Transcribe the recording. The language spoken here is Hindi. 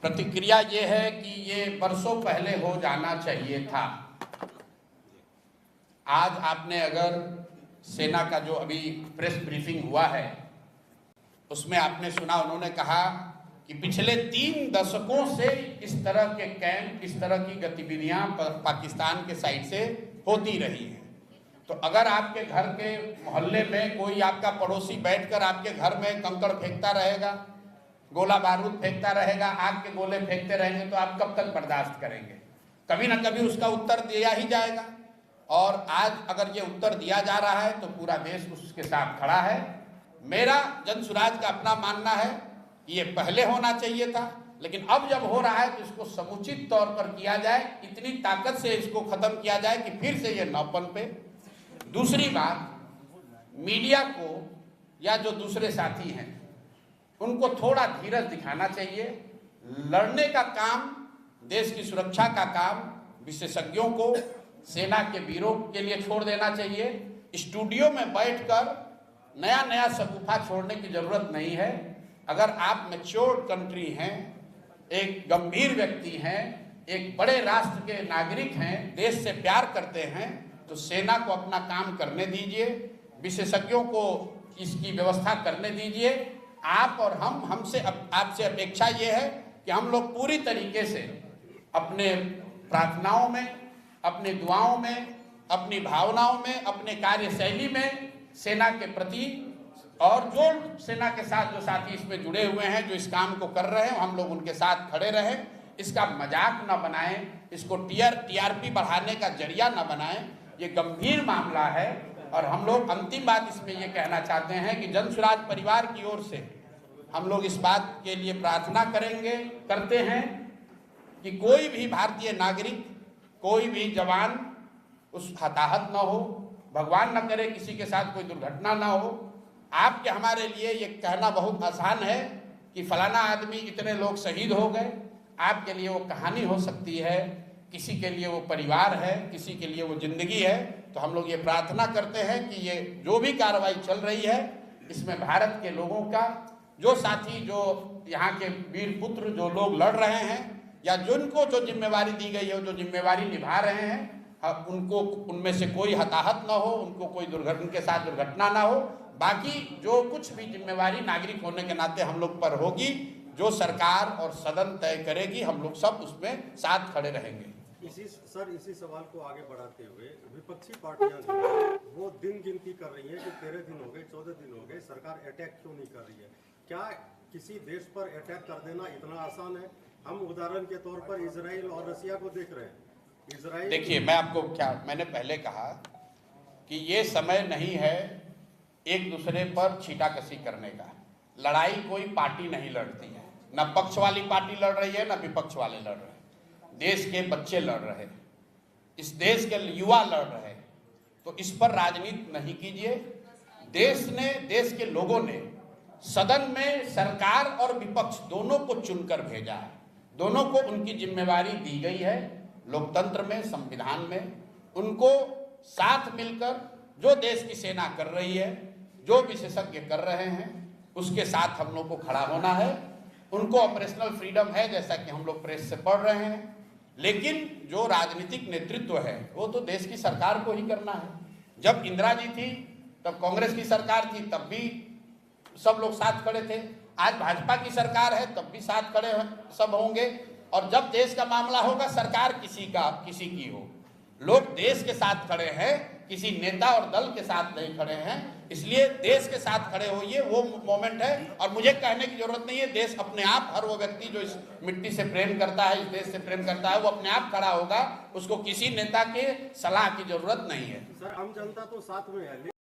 प्रतिक्रिया ये है कि ये बरसों पहले हो जाना चाहिए था। आज आपने अगर सेना का जो अभी प्रेस ब्रीफिंग हुआ है उसमें आपने सुना, उन्होंने कहा कि पिछले 3 दशकों से इस तरह के कैंप, इस तरह की गतिविधियां पाकिस्तान के साइड से होती रही हैं। तो अगर आपके घर के मोहल्ले में कोई आपका पड़ोसी बैठकर आपके घर में कंकड़ फेंकता रहेगा, गोला बारूद फेंकता रहेगा, आग के गोले फेंकते रहेंगे, तो आप कब तक बर्दाश्त करेंगे? कभी ना कभी उसका उत्तर दिया ही जाएगा। और आज अगर ये उत्तर दिया जा रहा है तो पूरा देश उसके साथ खड़ा है। मेरा जनसुराज का अपना मानना है कि ये पहले होना चाहिए था, लेकिन अब जब हो रहा है तो इसको समुचित तौर पर किया जाए, इतनी ताकत से इसको खत्म किया जाए कि फिर से ये न पनपे। दूसरी बात, मीडिया को या जो दूसरे साथी हैं उनको थोड़ा धीरज दिखाना चाहिए। लड़ने का काम, देश की सुरक्षा का काम विशेषज्ञों को, सेना के वीरों के लिए छोड़ देना चाहिए। स्टूडियो में बैठकर नया नया शगुफा छोड़ने की जरूरत नहीं है। अगर आप मैच्योर्ड कंट्री हैं, एक गंभीर व्यक्ति हैं, एक बड़े राष्ट्र के नागरिक हैं, देश से प्यार करते हैं, तो सेना को अपना काम करने दीजिए, विशेषज्ञों को इसकी व्यवस्था करने दीजिए। आप और हमसे आपसे अपेक्षा ये है कि हम लोग पूरी तरीके से अपने प्रार्थनाओं में, अपनी दुआओं में, अपनी भावनाओं में, अपने कार्यशैली में सेना के प्रति, और जो सेना के साथ जो साथी इसमें जुड़े हुए हैं, जो इस काम को कर रहे हैं, हम लोग उनके साथ खड़े रहें। इसका मजाक न बनाएं, इसको टीआरपी बढ़ाने का जरिया न बनाएं। ये गंभीर मामला है। और हम लोग अंतिम बात इसमें ये कहना चाहते हैं कि जनसुराज परिवार की ओर से हम लोग इस बात के लिए प्रार्थना करते हैं कि कोई भी भारतीय नागरिक, कोई भी जवान उस हताहत न हो, भगवान न करे किसी के साथ कोई दुर्घटना न हो। आपके हमारे लिए ये कहना बहुत आसान है कि फलाना आदमी, इतने लोग शहीद हो गए। आपके लिए वो कहानी हो सकती है, किसी के लिए वो परिवार है, किसी के लिए वो जिंदगी है। तो हम लोग ये प्रार्थना करते हैं कि ये जो भी कार्रवाई चल रही है, इसमें भारत के लोगों का, जो साथी, जो यहाँ के वीर पुत्र, जो लोग लड़ रहे हैं या जिनको जो जिम्मेवारी दी गई है, जो जिम्मेवारी निभा रहे हैं, उनको, उनमें से कोई हताहत ना हो, उनको कोई उनके साथ दुर्घटना ना हो। बाकी जो कुछ भी जिम्मेवारी नागरिक होने के नाते हम लोग पर होगी, जो सरकार और सदन तय करेगी, हम लोग सब उसमें साथ खड़े रहेंगे। इसी सवाल को आगे बढ़ाते हुए विपक्षी पार्टियां जो है वो दिन गिनती कर रही हैं कि 13 दिन हो गए, 14 दिन हो गए, सरकार अटैक क्यों नहीं कर रही है? क्या किसी देश पर अटैक कर देना इतना आसान है? हम उदाहरण के तौर पर इजराइल और रसिया को देख रहे हैं। इजराइल, देखिए, मैंने पहले कहा कि ये समय नहीं है एक दूसरे पर छीटाकशी करने का। लड़ाई कोई पार्टी नहीं लड़ती है, न पक्ष वाली पार्टी लड़ रही है, न विपक्ष वाले लड़ रहे हैं। देश के बच्चे लड़ रहे हैं, इस देश के युवा लड़ रहे हैं। तो इस पर राजनीति नहीं कीजिए। देश के लोगों ने सदन में सरकार और विपक्ष दोनों को चुनकर भेजा है, दोनों को उनकी जिम्मेवारी दी गई है। लोकतंत्र में, संविधान में उनको साथ मिलकर जो देश की सेना कर रही है, जो विशेषज्ञ कर रहे हैं, उसके साथ हम लोग को खड़ा होना है। उनको ऑपरेशनल फ्रीडम है, जैसा कि हम लोग प्रेस से पढ़ रहे हैं, लेकिन जो राजनीतिक नेतृत्व है वो तो देश की सरकार को ही करना है। जब इंदिरा जी थी तब कांग्रेस की सरकार थी, तब भी सब लोग साथ खड़े थे। आज भाजपा की सरकार है, तब भी साथ खड़े सब होंगे। और जब देश का मामला होगा, सरकार किसी की हो, लोग देश के साथ खड़े हैं, किसी नेता और दल के साथ नहीं खड़े हैं। इसलिए देश के साथ खड़े होइए, वो मोमेंट है। और मुझे कहने की जरूरत नहीं है, देश अपने आप, हर वो व्यक्ति जो इस मिट्टी से प्रेम करता है, इस देश से प्रेम करता है, वो अपने आप खड़ा होगा। उसको किसी नेता के सलाह की जरूरत नहीं है। सर, आम जनता तो साथ में है।